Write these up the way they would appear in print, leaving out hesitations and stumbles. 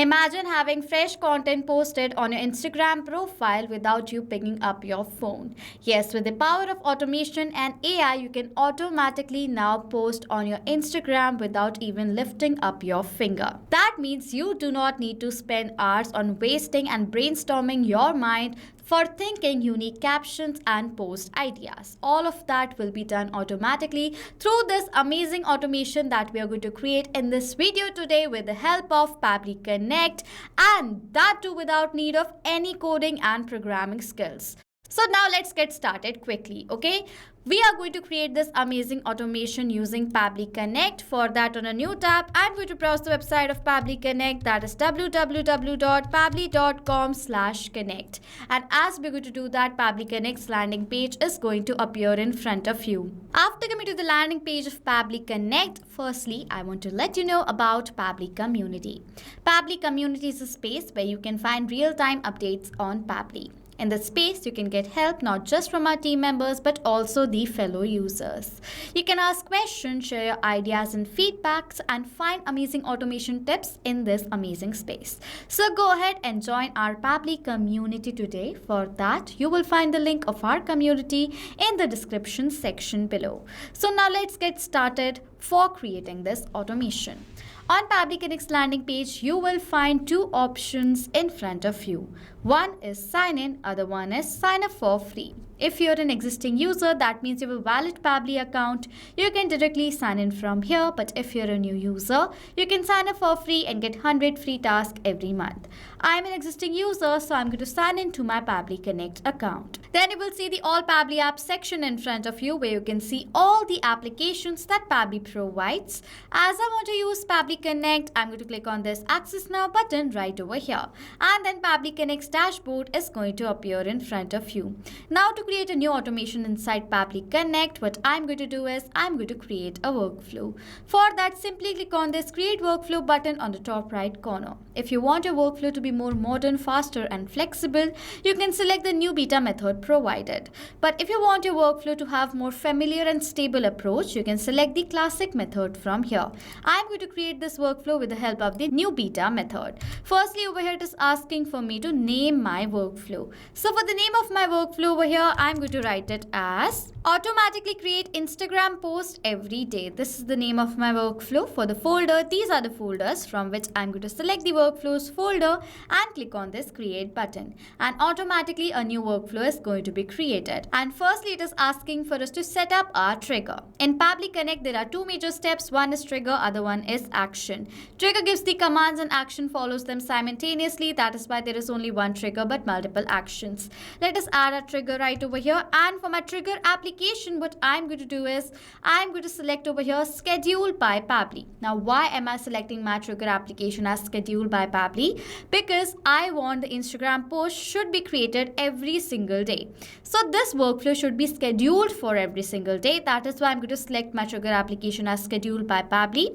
Imagine having fresh content posted on your Instagram profile without you picking up your phone. Yes, with the power of automation and AI, you can automatically now post on your Instagram without even lifting up your finger. That means you do not need to spend hours on wasting and brainstorming your mind for thinking unique captions and post ideas. All of that will be done automatically through this amazing automation that we are going to create in this video today with the help of Pabbly Connect, and that too without need of any coding and programming skills. So now let's get started quickly, okay? We are going to create this amazing automation using Pabbly Connect. For that, on a new tab, I'm going to browse the website of Pabbly Connect, that is www.pabbly.com/connect. And as we're going to do that, Pabbly Connect's landing page is going to appear in front of you. After coming to the landing page of Pabbly Connect, firstly, I want to let you know about Pabbly Community. Pabbly Community is a space where you can find real-time updates on Pabbly. In this space, you can get help not just from our team members but also the fellow users. You can ask questions, share your ideas and feedbacks, and find amazing automation tips in this amazing space. So go ahead and join our Pabbly community today. For that, you will find the link of our community in the description section below. So now let's get started for creating this automation. On Pabbly Connect's landing page, you will find two options in front of you. One is sign in, other one is sign up for free. If you're an existing user, that means you have a valid Pabbly account. You can directly sign in from here, but if you're a new user, you can sign up for free and get 100 free tasks every month. I'm an existing user, so I'm going to sign in to my Pabbly Connect account. Then you will see the All Pabbly Apps section in front of you where you can see all the applications that Pabbly provides. As I want to use Pabbly Connect, I'm going to click on this Access Now button right over here. And then Pabbly Connect's dashboard is going to appear in front of you. Now to create a new automation inside Pabbly Connect, what I'm going to do is I'm going to create a workflow. For that, simply click on this Create Workflow button on the top right corner. If you want your workflow to be more modern, faster and flexible, you can select the new beta method provided. But if you want your workflow to have more familiar and stable approach, you can select the classic method from here. I'm going to create this workflow with the help of the new beta method. Firstly, over here it is asking for me to name my workflow. So for the name of my workflow over here, I'm going to write it as automatically create Instagram post every day. This is the name of my workflow. For the folder, these are the folders from which I'm going to select the workflows folder and click on this create button. And automatically a new workflow is going to be created. And firstly, it is asking for us to set up our trigger. In Pabbly Connect, there are two major steps. One is trigger, other one is action. Trigger gives the commands and action follows them simultaneously. That is why there is only one trigger but multiple actions. Let us add a trigger right over here. And for my trigger application, what I'm going to do is I'm going to select over here Schedule by Pabbly. Now, why am I selecting my trigger application as Schedule by Pabbly? Because I want the Instagram post should be created every single day. So this workflow should be scheduled for every single day. That is why I'm going to select my trigger application as Schedule by Pabbly.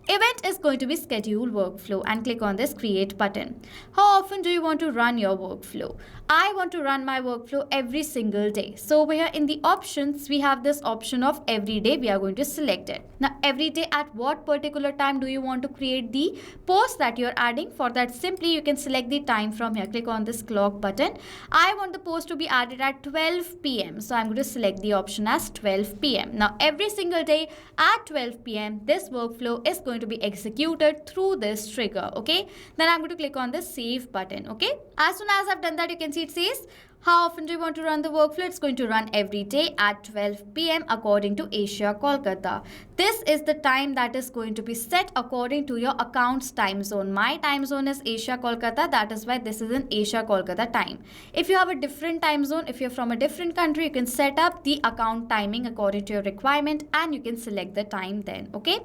Event is going to be schedule workflow and click on this create button. How often do you want to run your workflow? I want to run my workflow every single day. So over here in the options, we have this option of every day. We are going to select it. Now every day at what particular time do you want to create the post that you're adding? For that, simply you can select the time from here. Click on this clock button. I want the post to be added at 12 p.m. So I'm going to select the option as 12 p.m. Now every single day at 12 p.m. this workflow is going to be executed through this trigger. Okay, then I'm going to click on the save button. Okay, as soon as I've done that, you can see it says how often do you want to run the workflow? It's going to run every day at 12 p.m. according to Asia Kolkata. This is the time that is going to be set according to your account's time zone. My time zone is Asia Kolkata. That is why this is an Asia Kolkata time. If you have a different time zone, if you're from a different country, you can set up the account timing according to your requirement and you can select the time then. Okay.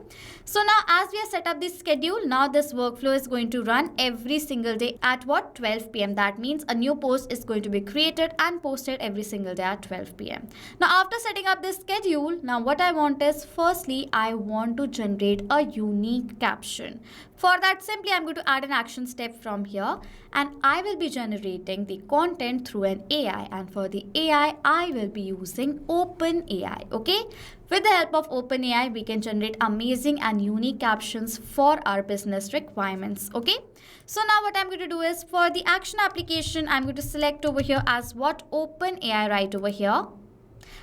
So now as we have set up this schedule, now this workflow is going to run every single day at what? 12 p.m. That means a new post is going to be created and posted every single day at 12 p.m. Now after setting up this schedule, now what I want is firstly I want to generate a unique caption. For that, simply I'm going to add an action step from here, and I will be generating the content through an AI, and for the AI I will be using OpenAI. Okay, with the help of OpenAI we can generate amazing and unique captions for our business requirements. Okay, so now what I'm going to do is, for the action application I'm going to select over here as what OpenAI right over here.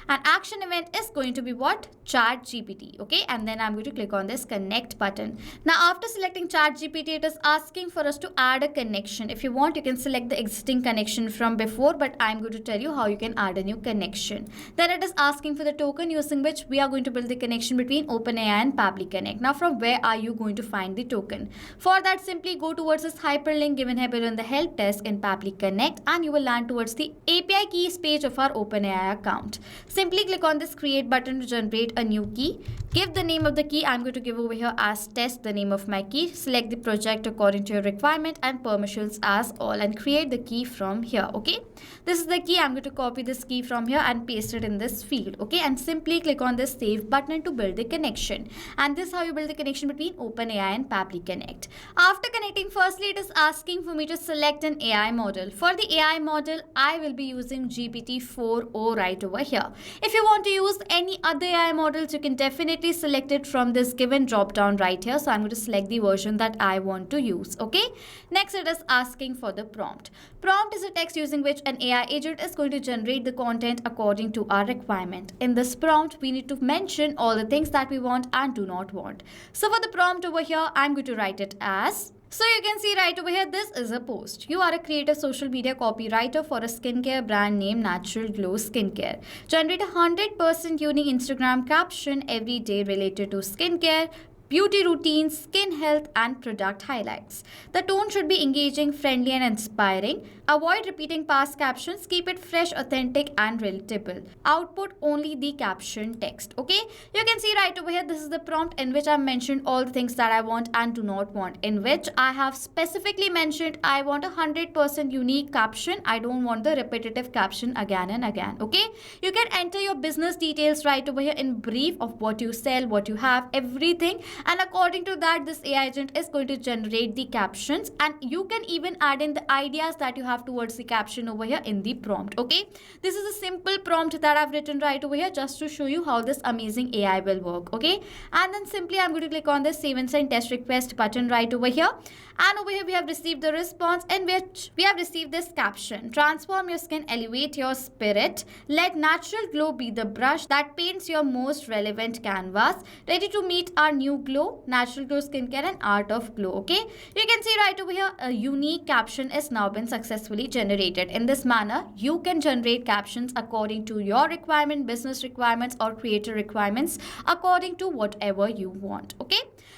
An action event is going to be what? Chat GPT. Okay, and then I'm going to click on this connect button. Now after selecting Chat GPT, it is asking for us to add a connection. If you want, you can select the existing connection from before, but I'm going to tell you how you can add a new connection. Then it is asking for the token using which we are going to build the connection between OpenAI and Pabbly Connect. Now from where are you going to find the token? For that, simply go towards this hyperlink given here below in the help desk in Pabbly Connect, and you will land towards the API keys page of our OpenAI account. Simply click on this create button to generate a new key. Give the name of the key. I'm going to give over here as test the name of my key. Select the project according to your requirement and permissions as all, and create the key from here. Okay, this is the key. I'm going to copy this key from here and paste it in this field. Okay, and simply click on this save button to build the connection. And this is how you build the connection between OpenAI and Pabbly Connect. After connecting, firstly it is asking for me to select an AI model. For the AI model, I will be using GPT-4o right over here. If you want to use any other AI models, you can definitely select it from this given drop down right here. So I'm going to select the version that I want to use. Okay, next it is asking for the prompt. Prompt is a text using which an AI agent is going to generate the content according to our requirement. In this prompt, we need to mention all the things that we want and do not want. So for the prompt over here, I'm going to write it as, so you can see right over here, this is a post. You are a creative social media copywriter for a skincare brand named Natural Glow Skincare. Generate a 100% unique Instagram caption every day related to skincare, beauty routines, skin health, and product highlights. The tone should be engaging, friendly, and inspiring. Avoid repeating past captions. Keep it fresh, authentic, and relatable. Output only the caption text. Okay, you can see right over here, this is the prompt in which I've mentioned all the things that I want and do not want, in which I have specifically mentioned I want a 100% unique caption. I don't want the repetitive caption again and again. Okay, you can enter your business details right over here in brief of what you sell, what you have, everything, and according to that, this AI agent is going to generate the captions, and you can even add in the ideas that you have towards the caption over here in the prompt. Okay, this is a simple prompt that I've written right over here just to show you how this amazing AI will work. Okay, and then simply I'm going to click on this save and send test request button right over here, and over here we have received the response in which we have received this caption: transform your skin, elevate your spirit, let natural glow be the brush that paints your most relevant canvas, ready to meet our new glow, Natural Glow Skincare and Art of Glow. Okay, you can see right over here a unique caption is now been successfully generated. In this manner, you can generate captions according to your requirement, business requirements, or creator requirements, according to whatever you want. Okay,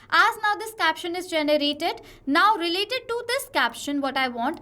as now this caption is generated, now related to this caption, what I want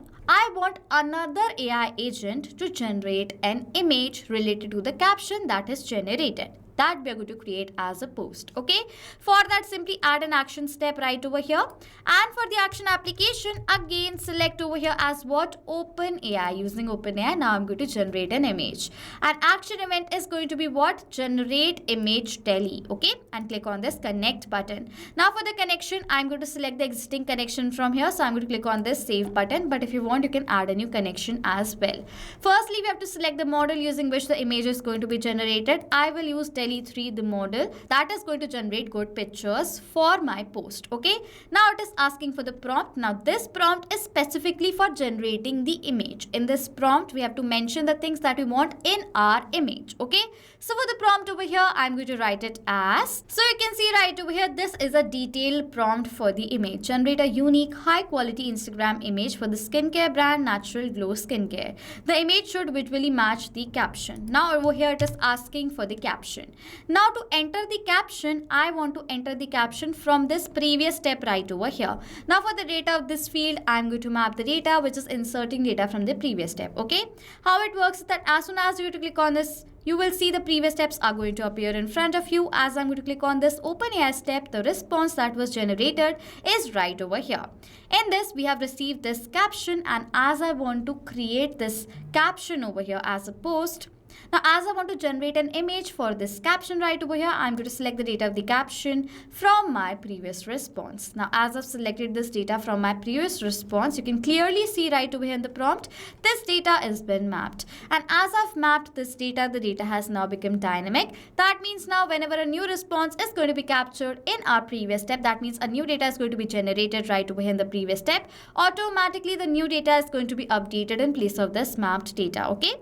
another AI agent to generate an image related to the caption that is generated, that we are going to create as a post. Okay, for that, simply add an action step right over here, and for the action application, again select over here as what? OpenAI. Using OpenAI, now I'm going to generate an image. An action event is going to be what? Generate image daily. Okay, and click on this connect button. Now for the connection, I'm going to select the existing connection from here, so I'm going to click on this save button, but if you want, you can add a new connection as well. Firstly, we have to select the model using which the image is going to be generated. I will use 3, the model that is going to generate good pictures for my post. Okay, now it is asking for the prompt. Now this prompt is specifically for generating the image. In this prompt, we have to mention the things that we want in our image. Okay, so for the prompt over here, I'm going to write it as, so you can see right over here, this is a detailed prompt for the image. Generate a unique high quality Instagram image for the skincare brand Natural Glow Skincare. The image should visually match the caption. Now over here it is asking for the caption. Now to enter the caption, I want to enter the caption from this previous step right over here. Now for the data of this field, I'm going to map the data, which is inserting data from the previous step. Okay, how it works is that as soon as you click on this, you will see the previous steps are going to appear in front of you. As I'm going to click on this OpenAI step, the response that was generated is right over here. In this, we have received this caption, and as I want to create this caption over here as a post, Now, as I want to generate an image for this caption right over here, I'm going to select the data of the caption from my previous response. Now, as I've selected this data from my previous response, you can clearly see right over here in the prompt, this data has been mapped. And as I've mapped this data, the data has now become dynamic. That means now whenever a new response is going to be captured in our previous step, that means a new data is going to be generated right over here in the previous step, automatically the new data is going to be updated in place of this mapped data. Okay.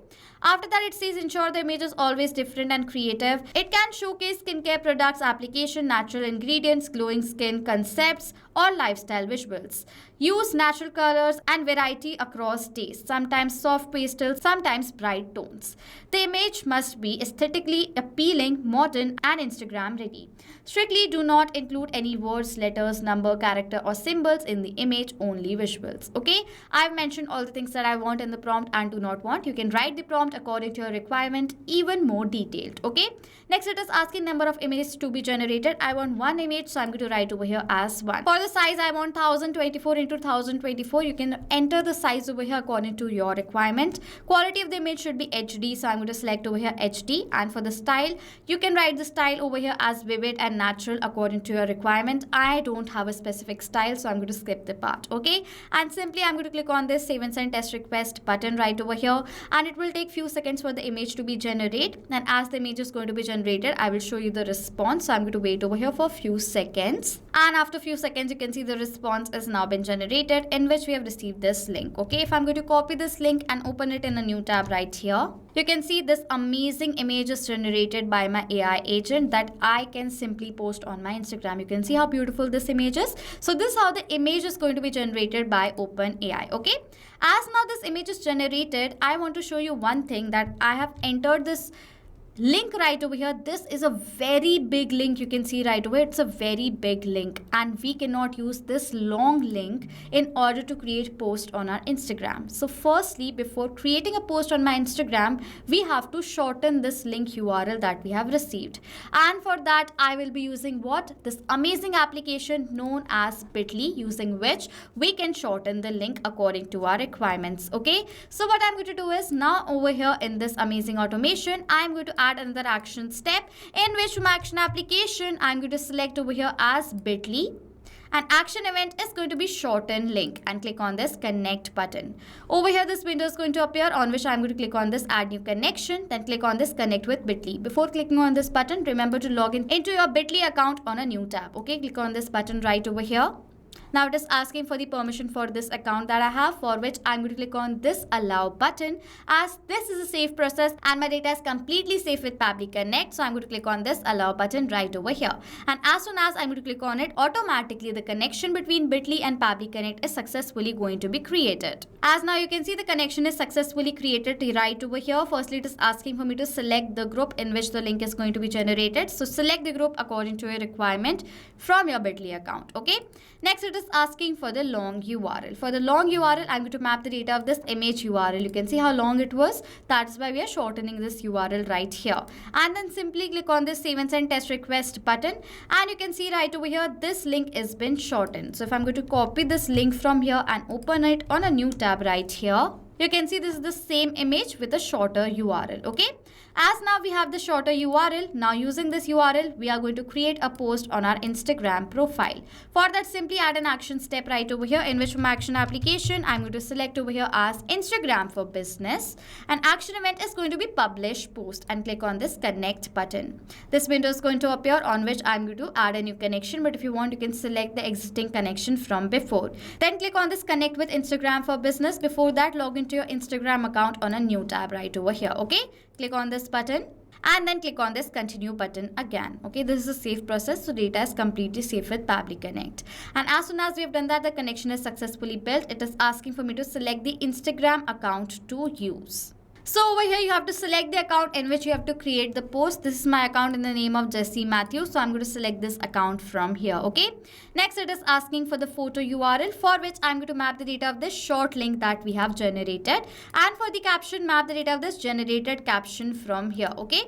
After that, it says ensure the image is always different and creative. It can showcase skincare products, application, natural ingredients, glowing skin concepts, or lifestyle visuals. Use natural colors and variety across tastes, sometimes soft pastels, sometimes bright tones. The image must be aesthetically appealing, modern, and Instagram ready. Strictly do not include any words, letters, number, character, or symbols in the image, only visuals. Okay, I've mentioned all the things that I want in the prompt and do not want. You can write the prompt according to your requirement, even more detailed. Okay, next it is asking number of images to be generated. I want one image, so I'm going to write over here as one. For the size, I want 1024 into 1024. You can enter the size over here according to your requirement. Quality of the image should be HD, so I'm going to select over here HD. And for the style, you can write the style over here as vivid and natural according to your requirement. I don't have a specific style, so I'm going to skip the part. Okay, and simply I'm going to click on this save and send test request button right over here, and it will take few seconds for the image to be generated. And as the image is going to be generated, I will show you the response. So I'm going to wait over here for a few seconds, and after a few seconds you can see the response has now been generated in which we have received this link. Okay, if I'm going to copy this link and open it in a new tab right here, you can see this amazing image is generated by my AI agent that I can simply post on my Instagram. You can see how beautiful this image is. So this is how the image is going to be generated by OpenAI. Okay, as now this image is generated, I want to show you one thing that I have entered this link right over here. This is a very big link. You can see right away it's a very big link, and we cannot use this long link in order to create post on our Instagram. So firstly, before creating a post on my Instagram, we have to shorten this link URL that we have received, and for that I will be using this amazing application known as Bitly, using which we can shorten the link according to our requirements. Okay, so what I'm going to do is now over here in this amazing automation, I'm going to add another action step in which from action application I'm going to select over here as Bitly. An action event is going to be shorten link, and click on this connect button. Over here this window is going to appear on which I'm going to click on this add new connection, then click on this connect with Bitly. Before clicking on this button, remember to log in into your Bitly account on a new tab. Okay, click on this button right over here. Now it is asking for the permission for this account that I have, for which I'm going to click on this allow button, as this is a safe process and my data is completely safe with Pabbly Connect. So I'm going to click on this allow button right over here. And as soon as I'm going to click on it, automatically the connection between Bitly and Pabbly Connect is successfully going to be created. As now you can see the connection is successfully created right over here. Firstly, it is asking for me to select the group in which the link is going to be generated. So select the group according to your requirement from your Bitly account. Okay. Next, it is asking for the long URL. For the long URL, I'm going to map the data of this image URL. You can see how long it was. That's why we are shortening this URL right here. And then simply click on this save and send test request button. And you can see right over here, this link has been shortened. So if I'm going to copy this link from here and open it on a new tab right here, you can see this is the same image with a shorter URL. Okay. As now we have the shorter URL, now using this URL, we are going to create a post on our Instagram profile. For that, simply add an action step right over here, in which from action application, I'm going to select over here as Instagram for business. An action event is going to be publish post, and click on this connect button. This window is going to appear on which I'm going to add a new connection, but if you want, you can select the existing connection from before. Then click on this connect with Instagram for business. Before that, log into your Instagram account on a new tab right over here. Okay, click on this button and then click on this continue button again. Okay, this is a safe process, so data is completely safe with Pabbly Connect. And as soon as we have done that, the connection is successfully built. It is asking for me to select the Instagram account to use. So over here you have to select the account in which you have to create the post. This is my account in the name of Jessie Matthews, so I'm going to select this account from here. Okay, next it is asking for the photo URL, for which I'm going to map the data of this short link that we have generated, and for the caption, map the data of this generated caption from here. Okay,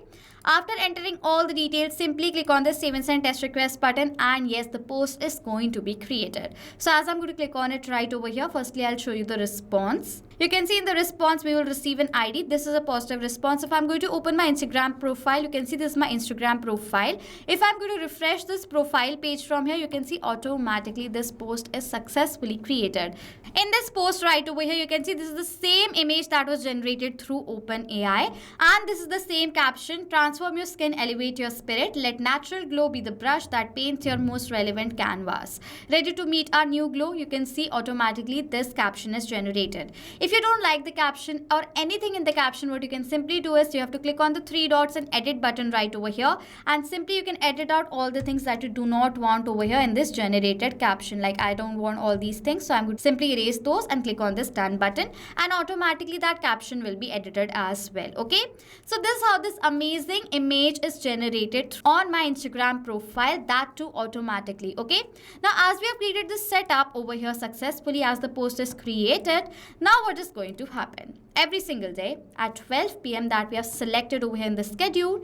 After entering all the details, simply click on the save and send test request button, and yes, the post is going to be created. So as I'm going to click on it right over here, firstly I'll show you the response. You can see in the response we will receive an ID. This is a positive response. If I'm going to open my Instagram profile, you can see this is my Instagram profile. If I'm going to refresh this profile page from here, you can see automatically this post is successfully created. In this post right over here, you can see this is the same image that was generated through OpenAI, and this is the same caption: transform your skin, elevate your spirit, let natural glow be the brush that paints your most relevant canvas. Ready to meet our new glow? You can see automatically this caption is generated. If you don't like the caption or anything in the caption, what you can simply do is you have to click on the three dots and edit button right over here, and simply you can edit out all the things that you do not want over here in this generated caption. Like I don't want all these things, so I'm going to simply erase those and click on this done button, and automatically that caption will be edited as well. Okay, so this is how this amazing image is generated on my Instagram profile, that too automatically. Okay, now as we have created this setup over here successfully, as the post is created, now what is going to happen? Every single day at 12 p.m. that we have selected over here in the schedule,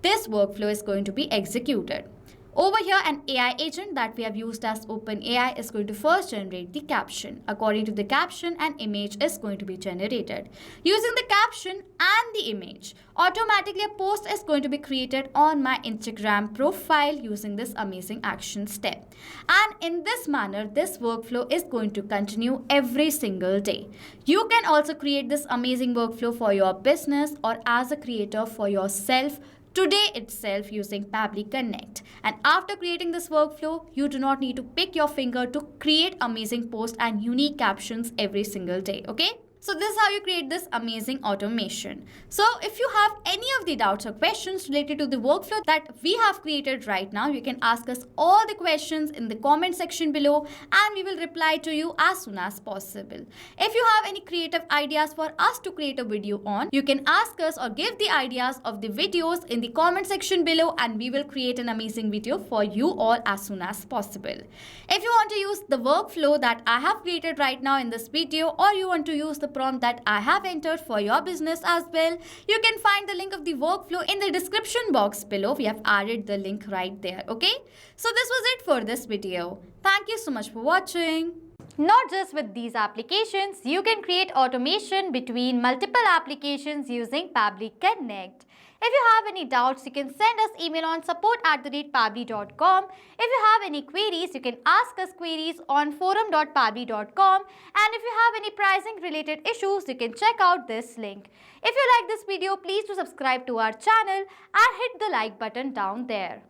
this workflow is going to be executed. Over here, an AI agent that we have used as OpenAI is going to first generate the caption. According to the caption, an image is going to be generated. Using the caption and the image, automatically a post is going to be created on my Instagram profile using this amazing action step. And in this manner, this workflow is going to continue every single day. You can also create this amazing workflow for your business or as a creator for yourself today itself using Pabbly Connect. And after creating this workflow, you do not need to pick your finger to create amazing posts and unique captions every single day. Okay? So this is how you create this amazing automation. So if you have any of the doubts or questions related to the workflow that we have created right now, you can ask us all the questions in the comment section below, and we will reply to you as soon as possible. If you have any creative ideas for us to create a video on, you can ask us or give the ideas of the videos in the comment section below, and we will create an amazing video for you all as soon as possible. If you want to use the workflow that I have created right now in this video, or you want to use the prompt that I have entered for your business as well, you can find the link of the workflow in the description box below. We have added the link right there. Okay, so this was it for this video. Thank you so much for watching. Not just with these applications, you can create automation between multiple applications using Pabbly Connect. If you have any doubts, you can send us email on support@pabbly.com. If you have any queries, you can ask us queries on forum.pabbly.com. And if you have any pricing related issues, you can check out this link. If you like this video, please do subscribe to our channel and hit the like button down there.